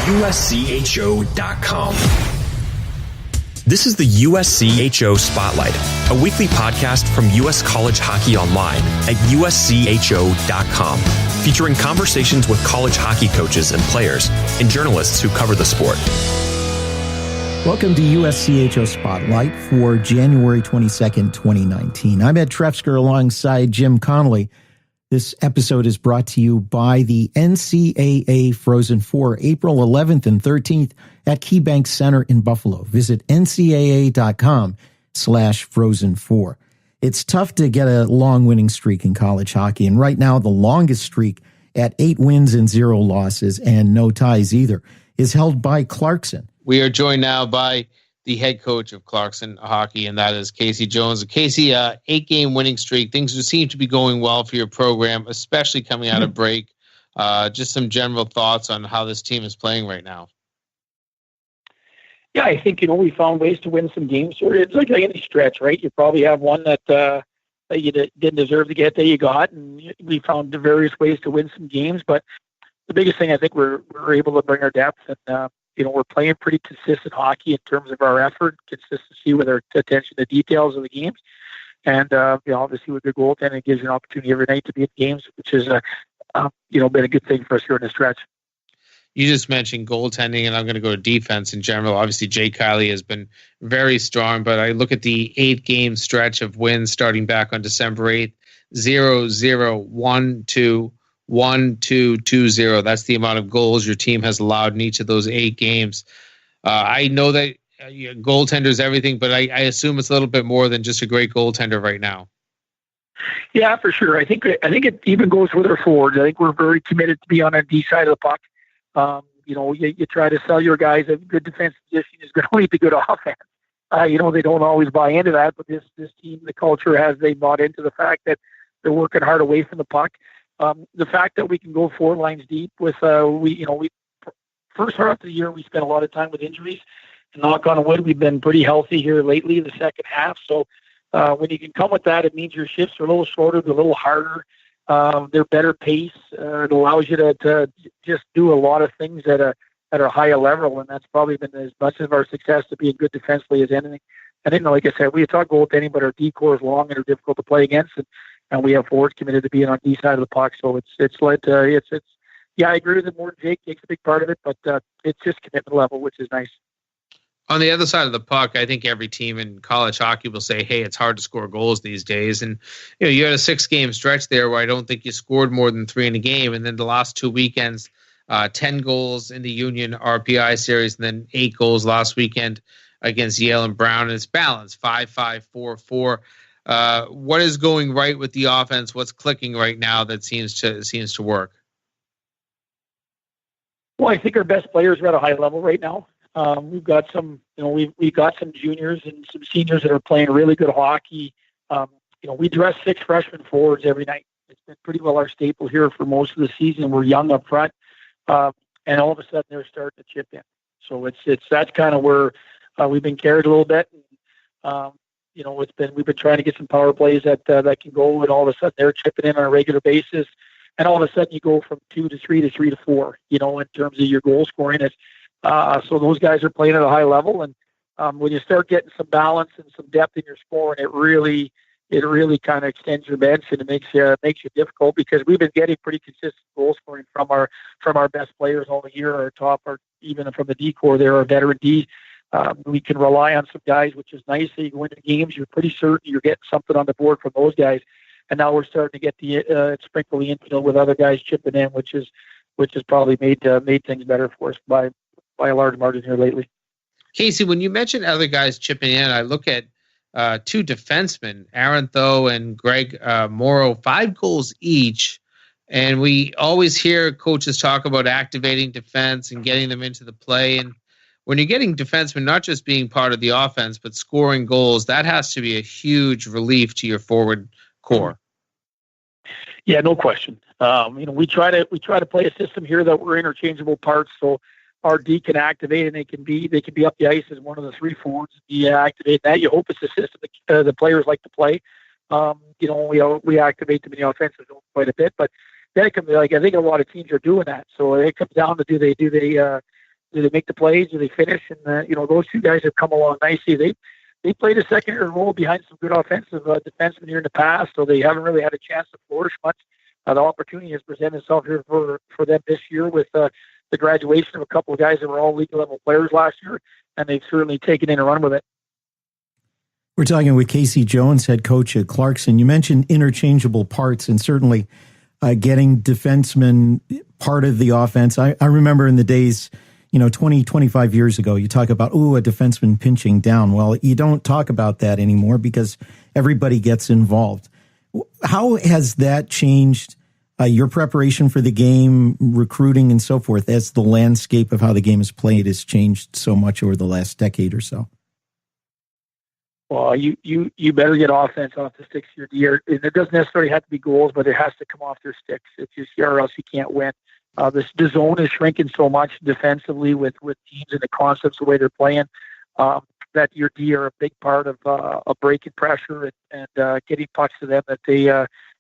USCHO.com. This is the USCHO Spotlight, a weekly podcast from U.S. College Hockey Online at USCHO.com, featuring conversations with college hockey coaches and players and journalists who cover the sport. Welcome to USCHO Spotlight for January 22nd, 2019. I'm Ed Trefzger alongside Jim Connelly. This episode is brought to you by the NCAA Frozen Four, April 11th and 13th at KeyBank Center in Buffalo. Visit ncaa.com/Frozen4. It's tough to get a long winning streak in college hockey, and right now the longest streak at 8 wins and 0 losses and no ties either is held by Clarkson. We are joined now by the head coach of Clarkson Hockey, and that is Casey Jones. Casey, 8-game winning streak. Things seem to be going well for your program, especially coming out of break. Just some general thoughts on how this team is playing right now. Yeah, I think, we found ways to win some games. It's like any stretch, right? You probably have one that you didn't deserve to get that you got, and we found various ways to win some games. But the biggest thing, I think, we're able to bring our depth, and we're playing pretty consistent hockey in terms of our effort, consistency with our attention to details of the games. And, obviously with good goaltending, it gives you an opportunity every night to be in games, which has, been a good thing for us here in the stretch. You just mentioned goaltending, and I'm going to go to defense in general. Obviously, Jay Kiley has been very strong, but I look at the 8-game stretch of wins starting back on December 8th, 0-0, 1-2, 1-2-2-0. That's the amount of goals your team has allowed in each of those 8 games. I know that goaltender is everything, but I assume it's a little bit more than just a great goaltender right now. Yeah, for sure. I think it even goes with our forwards. I think we're very committed to be on the D side of the puck. You try to sell your guys a good defensive position is going to lead to good offense. They don't always buy into that, but this team, the culture they bought into the fact that they're working hard away from the puck. The fact that we can go 4 lines deep with we first half of the year we spent a lot of time with injuries, and knock on wood, we've been pretty healthy here lately the second half. So when you can come with that, it means your shifts are a little shorter, they're a little harder, they're better pace. It allows you to just do a lot of things at a higher level, and that's probably been as much of our success to being good defensively as anything. And then, like I said, we talk goaltending, but our D-core is long and are difficult to play against, and we have forwards committed to being on D side of the puck. So it's led to I agree with it more. Jake takes a big part of it, but it's just commitment level, which is nice. On the other side of the puck, I think every team in college hockey will say, hey, it's hard to score goals these days. And you had a 6-game stretch there where I don't think you scored more than 3 in a game. And then the last 2 weekends, 10 goals in the Union RPI series, and then 8 goals last weekend against Yale and Brown. And it's balanced, 5-5, 4-4. What is going right with the offense? What's clicking right now that seems to work? Well, I think our best players are at a high level right now. We've got some, we've got some juniors and some seniors that are playing really good hockey. We dress 6 freshman forwards every night. It's been pretty well our staple here for most of the season. We're young up front, and all of a sudden they're starting to chip in. So that's kind of where we've been carried a little bit. And, we've been trying to get some power plays that can go, and all of a sudden they're chipping in on a regular basis. And all of a sudden you go from 2 to 3 to 3 to 4, in terms of your goal scoring. So those guys are playing at a high level. And when you start getting some balance and some depth in your scoring, it really kind of extends your bench, and it makes you difficult, because we've been getting pretty consistent goal scoring from our best players all year. Our top, even from the D core, they're our veteran D. We can rely on some guys, which is nice. So you go into games, you're pretty certain you're getting something on the board from those guys. And now we're starting to get the sprinkle the infield with other guys chipping in, which has probably made things better for us by a large margin here lately. Casey, when you mention other guys chipping in, I look at 2 defensemen, Aaron Tho and Greg Morrow, 5 goals each. And we always hear coaches talk about activating defense and getting them into the play. And when you're getting defensemen not just being part of the offense, but scoring goals, that has to be a huge relief to your forward core. Yeah, no question. We try to play a system here that we're interchangeable parts. So our D can activate, and they can be up the ice as one of the 3 forwards. You activate that. You hope it's a system that the players like to play. We activate them in the offensive zone quite a bit, but then it can be I think a lot of teams are doing that. So it comes down to do they Do they make the plays? Do they finish? And those two guys have come along nicely. They played a secondary role behind some good offensive defensemen here in the past, so they haven't really had a chance to flourish much. The opportunity has presented itself here for them this year with the graduation of a couple of guys that were all league level players last year, and they've certainly taken in and run with it. We're talking with Casey Jones, head coach at Clarkson. You mentioned interchangeable parts, and certainly getting defensemen part of the offense. I remember in the days, 20, 25 years ago, you talk about, a defenseman pinching down. Well, you don't talk about that anymore because everybody gets involved. How has that changed your preparation for the game, recruiting, and so forth, as the landscape of how the game is played has changed so much over the last decade or so? Well, you better get offense off the sticks of your D. It doesn't necessarily have to be goals, but it has to come off their sticks. It's just, or else you can't win. The zone is shrinking so much defensively with teams and the concepts, the way they're playing, that your D are a big part of breaking pressure and getting pucks to them. That they,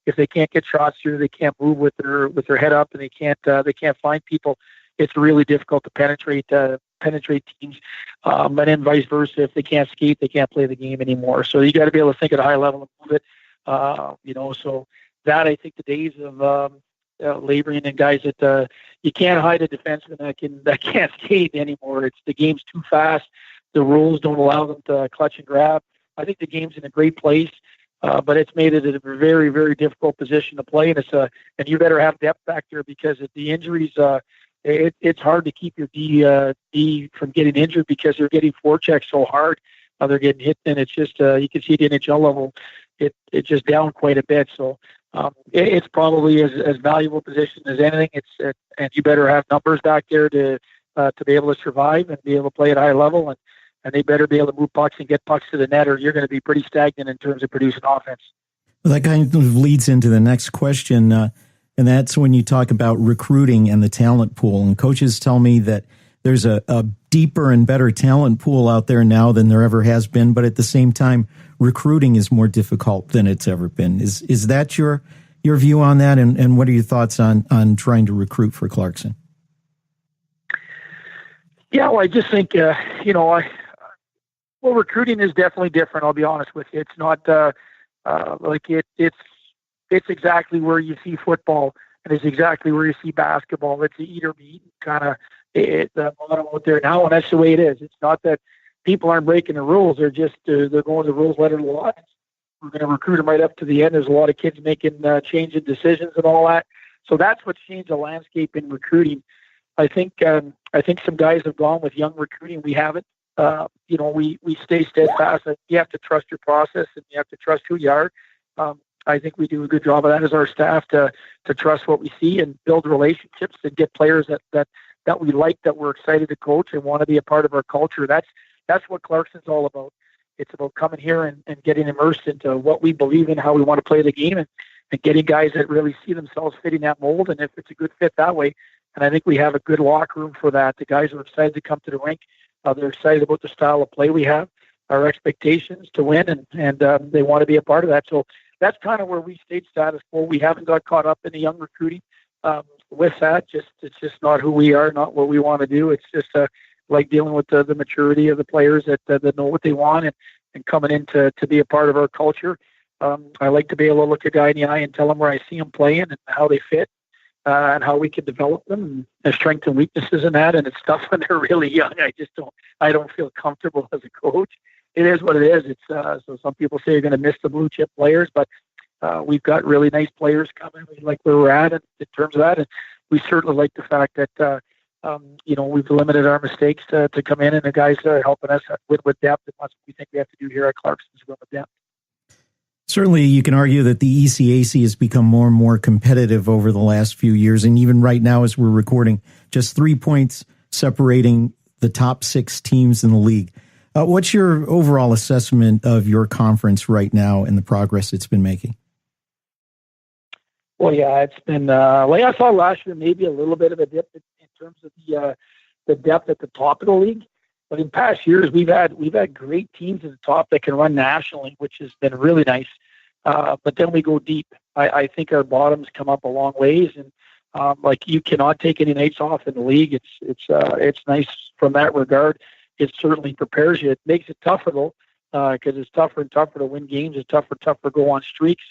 if they can't get shots through, they can't move with their head up, and they can't find people. It's really difficult to penetrate teams, and then vice versa. If they can't skate, they can't play the game anymore. So you got to be able to think at a high level and move it. So that, I think, the days of laboring and guys that you can't hide a defenseman that can't skate anymore. It's the game's too fast. The rules don't allow them to clutch and grab. I think the game's in a great place, but it's made it a very, very difficult position to play. And and you better have depth back there, because if the injuries, it's hard to keep your D from getting injured because they're getting forechecks so hard. They're getting hit, and it's just you can see at the NHL level, it's just down quite a bit. So it's probably as valuable a position as anything. And you better have numbers back there to be able to survive and be able to play at a high level, and they better be able to move pucks and get pucks to the net, or you're going to be pretty stagnant in terms of producing offense. Well, that kind of leads into the next question, and that's when you talk about recruiting and the talent pool. And coaches tell me that there's a deeper and better talent pool out there now than there ever has been, but at the same time, recruiting is more difficult than it's ever been. Is that your view on that? And what are your thoughts on trying to recruit for Clarkson? Yeah, well, I just think, recruiting is definitely different. I'll be honest with you. It's not it's exactly where you see football, and it's exactly where you see basketball. It's the eat or be eaten kind of the motto out there now, and that's the way it is. It's not that people aren't breaking the rules; they're just they're going the rules letter law. We're going to recruit them right up to the end. There's a lot of kids making changing decisions and all that. So that's what's changed the landscape in recruiting. I think some guys have gone with young recruiting. We haven't. We stay steadfast. You have to trust your process, and you have to trust who you are. I think we do a good job of that as our staff to trust what we see and build relationships and get players that we like, that we're excited to coach and want to be a part of our culture. That's what Clarkson's all about. It's about coming here and getting immersed into what we believe in, how we want to play the game, and getting guys that really see themselves fitting that mold. And if it's a good fit that way, and I think we have a good locker room for that. The guys are excited to come to the rink. They're excited about the style of play we have, our expectations to win, and they want to be a part of that. So that's kind of where we stayed status quo. We haven't got caught up in the young recruiting with that. It's just not who we are, not what we want to do. It's just like dealing with the maturity of the players that know what they want and coming in to be a part of our culture. I like to be able to look a guy in the eye and tell them where I see them playing and how they fit. And how we can develop them, and their strengths and weaknesses in that. And it's tough when they're really young. I don't feel comfortable as a coach. It is what it is. It's so some people say you're going to miss the blue chip players, but we've got really nice players coming. We like where we're at in terms of that, and we certainly like the fact that we've limited our mistakes to come in, and the guys are helping us with depth. And that's what we think we have to do here at Clarkson, is with depth. Certainly, you can argue that the ECAC has become more and more competitive over the last few years. And even right now, as we're recording, just 3 points separating the top 6 teams in the league. What's your overall assessment of your conference right now and the progress it's been making? Well, yeah, it's been, like I saw last year, maybe a little bit of a dip in terms of the depth at the top of the league. But in past years, we've had great teams at the top that can run nationally, which has been really nice. But then we go deep. I think our bottoms come up a long ways, and Like, you cannot take any nights off in the league. It's nice from that regard. It certainly prepares you. It makes it tougher though, because it's tougher and tougher to win games. It's tougher and tougher to go on streaks.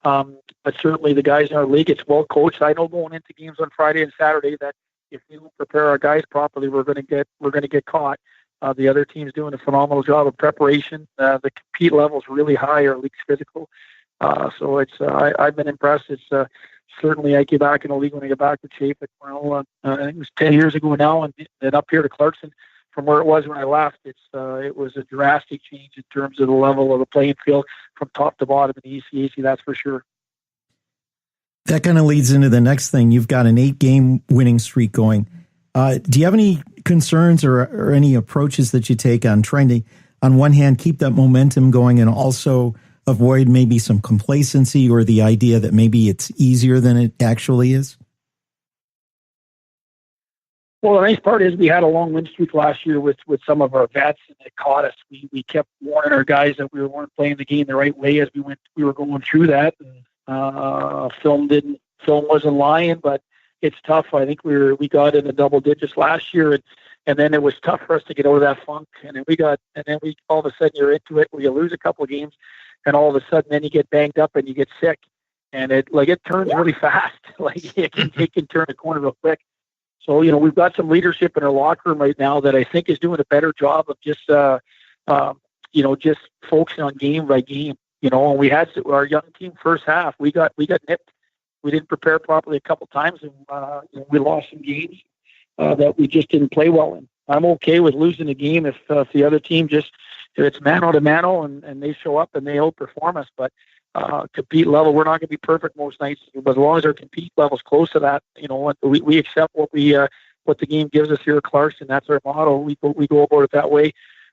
But certainly the guys in our league, it's well coached. I know going into games on Friday and Saturday that if we don't prepare our guys properly, we're going to get caught. The other team's doing a phenomenal job of preparation. The compete level's really high. Our league's physical. So I've been impressed. It's certainly I get back in the league when I get back to shape at Connelly. I think it was 10 years ago now, and up here to Clarkson from where it was when I left. It was a drastic change in terms of the level of the playing field from top to bottom in the ECAC, that's for sure. That kind of leads into the next thing. You've got an 8-game winning streak going. Do you have any concerns or any approaches that you take on trying to, on one hand, keep that momentum going and also avoid maybe some complacency or the idea that maybe it's easier than it actually is? Well, the nice part is we had a long win streak last year with some of our vets, and it caught us. We kept warning our guys that we weren't playing the game the right way as we were going through that. And, film wasn't lying, but it's tough. I think we got in the double digits last year, and then it was tough for us to get out of that funk. And then we all of a sudden you're into it where you lose a couple of games, and all of a sudden then you get banged up and you get sick, and it turns really fast. Like it can turn a corner real quick. So, we've got some leadership in our locker room right now that I think is doing a better job of just focusing on game by game. And we had our young team first half. We got nipped. We didn't prepare properly a couple times, and we lost some games that we just didn't play well in. I'm okay with losing a game if the other team if it's mano to mano and they show up and they outperform us. But compete level, we're not going to be perfect most nights, but as long as our compete level's close to that, we accept what the game gives us here at Clarkson. That's our motto. We go about it that way.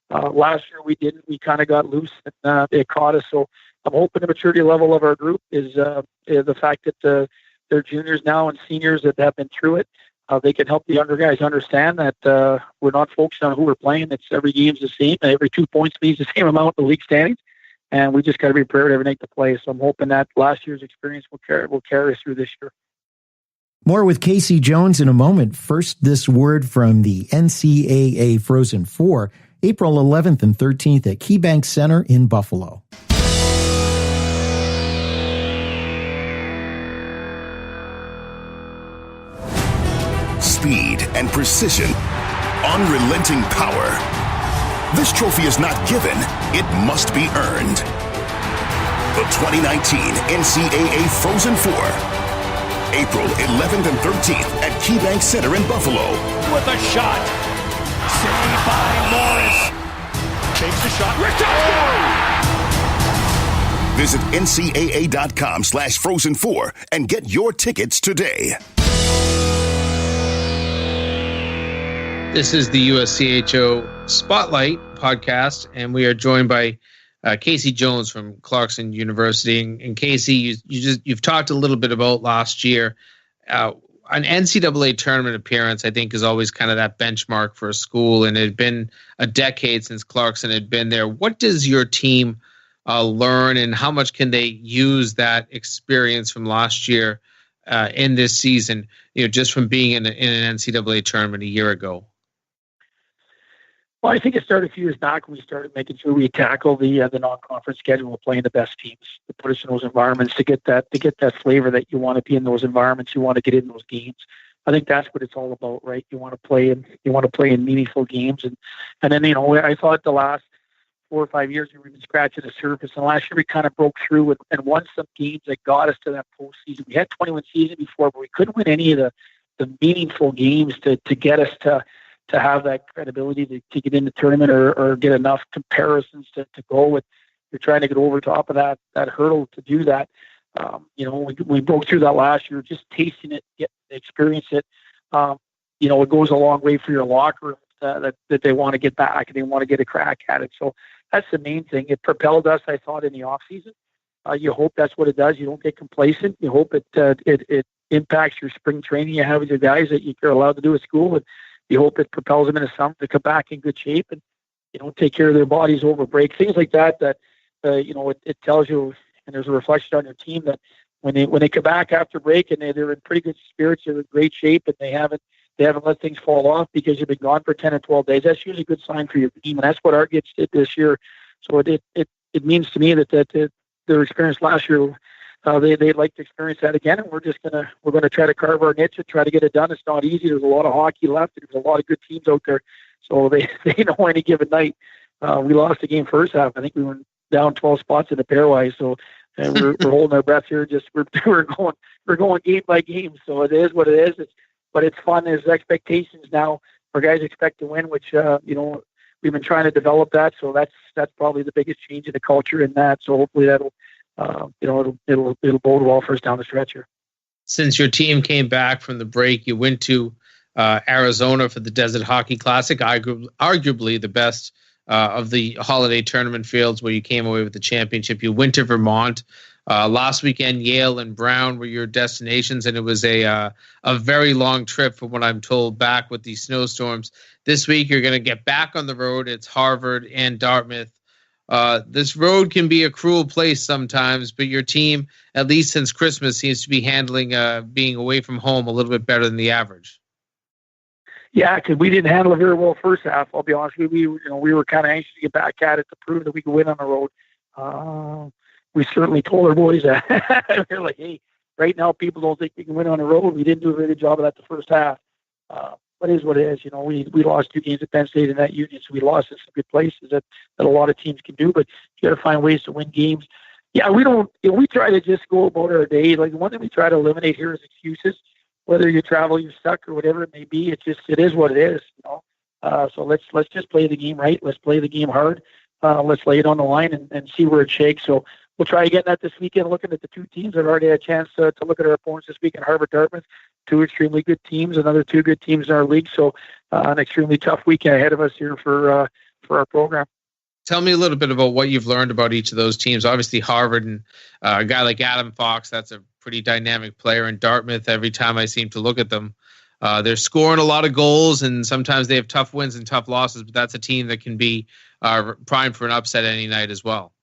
Last year we didn't. We kind of got loose, and it caught us. So I'm hoping the maturity level of our group is the fact that they're juniors now and seniors that have been through it. They can help the younger guys understand that we're not focused on who we're playing. It's every game's the same. Every 2 points means the same amount in the league standings. And we just got to be prepared every night to play. So I'm hoping that last year's experience will carry us through this year. More with Casey Jones in a moment. First, this word from the NCAA Frozen Four, April 11th and 13th at KeyBank Center in Buffalo. Speed and precision, unrelenting power. This trophy is not given, it must be earned. The 2019 NCAA Frozen Four, April 11th and 13th at KeyBank Center in Buffalo. With a shot, saved by Morris. Takes the shot, Visit ncaa.com/Frozen4 and get your tickets today. This is the USCHO Spotlight podcast, and we are joined by Casey Jones from Clarkson University. And Casey, you've talked a little bit about last year. An NCAA tournament appearance, I think, is always kind of that benchmark for a school, and it had been a decade since Clarkson had been there. What does your team learn, and how much can they use that experience from last year in this season, just from being in an NCAA tournament a year ago? Well, I think it started a few years back when we started making sure we tackle the non-conference schedule of playing the best teams, to put us in those environments, to get that flavor that you want to be in those environments, you want to get in those games. I think that's what it's all about, right? You want to play in meaningful games, and then I thought the last 4 or 5 years we were even scratching the surface, and last year we kind of broke through and won some games that got us to that postseason. We had 21 season before, but we couldn't win any of the meaningful games to get us to have that credibility to get in the tournament or get enough comparisons to go with. You're trying to get over top of that hurdle to do that. We broke through that last year, just tasting it, get experience it. It goes a long way for your locker room that they want to get back and they want to get a crack at it. So that's the main thing. It propelled us, I thought, in the off season. You hope that's what it does. You don't get complacent. You hope it impacts your spring training you have with your guys that you're allowed to do at school. And you hope it propels them in the summer to come back in good shape and, take care of their bodies over break. Things like that, it tells you, and there's a reflection on your team that when they come back after break and they're in pretty good spirits, they're in great shape, and they haven't let things fall off because you've been gone for 10 or 12 days. That's usually a good sign for your team, and that's what our kids did this year. So it means to me that their experience last year, they'd like to experience that again, and we're gonna try to carve our niche and try to get it done. It's not easy. There's a lot of hockey left. There's a lot of good teams out there, so they know any given night. We lost the game first half. I think we were down 12 spots in the pairwise. So we're holding our breath here. Just we're going game by game. So it is what it is. But it's fun. There's expectations now. Our guys expect to win, which we've been trying to develop that. So that's probably the biggest change in the culture in that. So hopefully that'll it'll bode well for us down the stretch here. Since your team came back from the break, you went to Arizona for the Desert Hockey Classic, arguably the best of the holiday tournament fields, where you came away with the championship. You went to Vermont. Last weekend, Yale and Brown were your destinations, and it was a very long trip from what I'm told, back with these snowstorms. This week, you're going to get back on the road. It's Harvard and Dartmouth. This road can be a cruel place sometimes, but your team, at least since Christmas, seems to be handling being away from home a little bit better than the average. Yeah, because we didn't handle it very well first half. I'll be honest with you. We were kind of anxious to get back at it to prove that we could win on the road. We certainly told our boys that. We're like, hey, right now people don't think we can win on the road. We didn't do a very good job of that the first half. But it is what it is. We lost 2 games at Penn State in that union, so we lost in some good places that a lot of teams can do. But you got to find ways to win games. Yeah, we don't. We try to just go about our day. Like, the one thing we try to eliminate here is excuses. Whether you travel, you're stuck, or whatever it may be, it is what it is. So let's just play the game right. Let's play the game hard. Let's lay it on the line and see where it shakes. So we'll try again that this weekend. Looking at the 2 teams, I've already had a chance to look at our opponents this weekend. Harvard, Dartmouth, 2 extremely good teams, another 2 good teams in our league. So an extremely tough weekend ahead of us here for our program. Tell me a little bit about what you've learned about each of those teams. Obviously, Harvard and a guy like Adam Fox, that's a pretty dynamic player. And Dartmouth, every time I seem to look at them, they're scoring a lot of goals, and sometimes they have tough wins and tough losses, but that's a team that can be primed for an upset any night as well.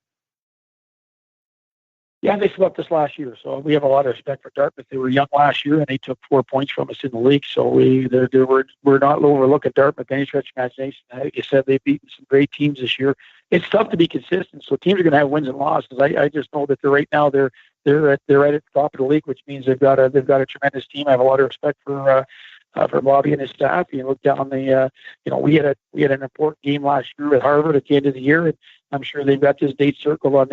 Yeah, they swept us last year, so we have a lot of respect for Dartmouth. They were young last year, and they took 4 points from us in the league. So we're not overlooking Dartmouth by any stretch of imagination. Like you said, they've beaten some great teams this year. It's tough to be consistent, so teams are going to have wins and losses. I just know that they're right at the top of the league, which means they've got a tremendous team. I have a lot of respect for Bobby and his staff. You look down the, we had an important game last year at Harvard at the end of the year, and I'm sure they've got this date circled on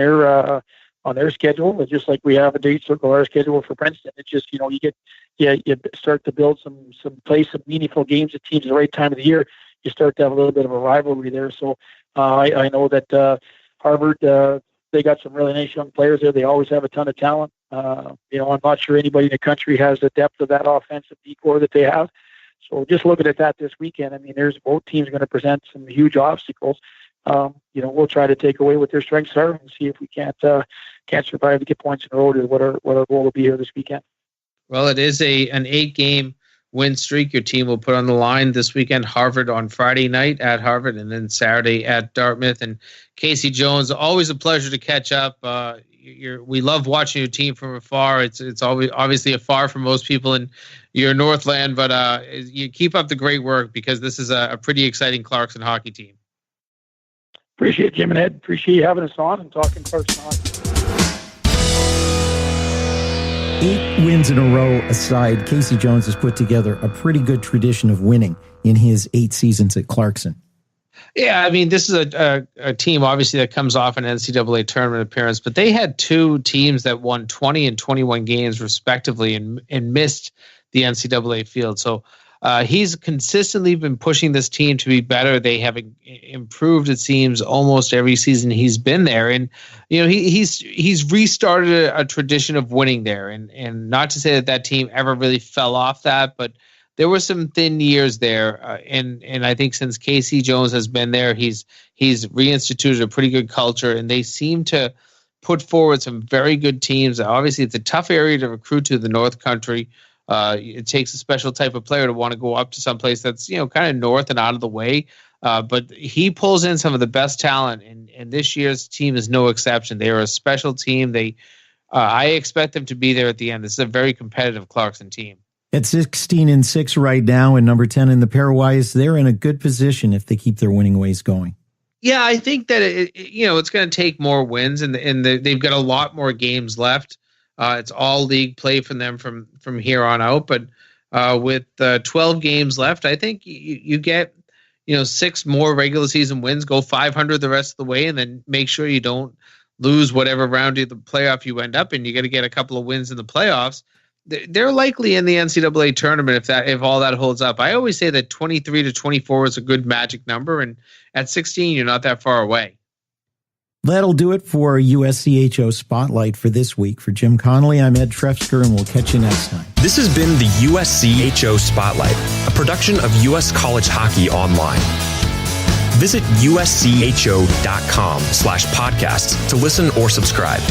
their schedule, but just like we have a date circle on our schedule for Princeton. It's just, you start to build some meaningful games at teams at the right time of the year. You start to have a little bit of a rivalry there. So I know that Harvard, they got some really nice young players there. They always have a ton of talent. I'm not sure anybody in the country has the depth of that offensive decor that they have. So just looking at that this weekend, I mean, there's both teams going to present some huge obstacles. We'll try to take away what their strengths are and see if we can't survive to get points in a row to what our goal will be here this weekend. Well, it is an 8-game win streak your team will put on the line this weekend. Harvard on Friday night at Harvard, and then Saturday at Dartmouth. And Casey Jones, always a pleasure to catch up. We love watching your team from afar. It's always obviously afar from most people in your Northland, but you keep up the great work, because this is a pretty exciting Clarkson hockey team. Appreciate it, Jim and Ed. Appreciate you having us on and talking Clarkson hockey. 8 wins in a row aside, Casey Jones has put together a pretty good tradition of winning in his 8 seasons at Clarkson. Yeah, I mean, this is a team, obviously, that comes off an NCAA tournament appearance, but they had 2 teams that won 20 and 21 games, respectively, and missed the NCAA field. So he's consistently been pushing this team to be better. They have improved, it seems, almost every season he's been there. And, he's restarted a tradition of winning there. And not to say that team ever really fell off that, but there were some thin years there. And I think since Casey Jones has been there, he's reinstituted a pretty good culture, and they seem to put forward some very good teams. Obviously, it's a tough area to recruit to, the North Country. It takes a special type of player to want to go up to some place that's, kind of north and out of the way. But he pulls in some of the best talent, and this year's team is no exception. They are a special team. They I expect them to be there at the end. This is a very competitive Clarkson team. At 16-6 right now and number 10 in the pairwise, they're in a good position if they keep their winning ways going. Yeah, I think that it's going to take more wins, and they've got a lot more games left. It's all league play for them from here on out. But with 12 games left, I think you get 6 more regular season wins, go 500 the rest of the way, and then make sure you don't lose whatever round of the playoff you end up in. You got to get a couple of wins in the playoffs. They're likely in the NCAA tournament if all that holds up. I always say that 23 to 24 is a good magic number, and at 16, you're not that far away. That'll do it for USCHO Spotlight for this week. For Jim Connelly, I'm Ed Trefzger, and we'll catch you next time. This has been the USCHO Spotlight, a production of U.S. College Hockey Online. Visit uscho.com/podcasts to listen or subscribe.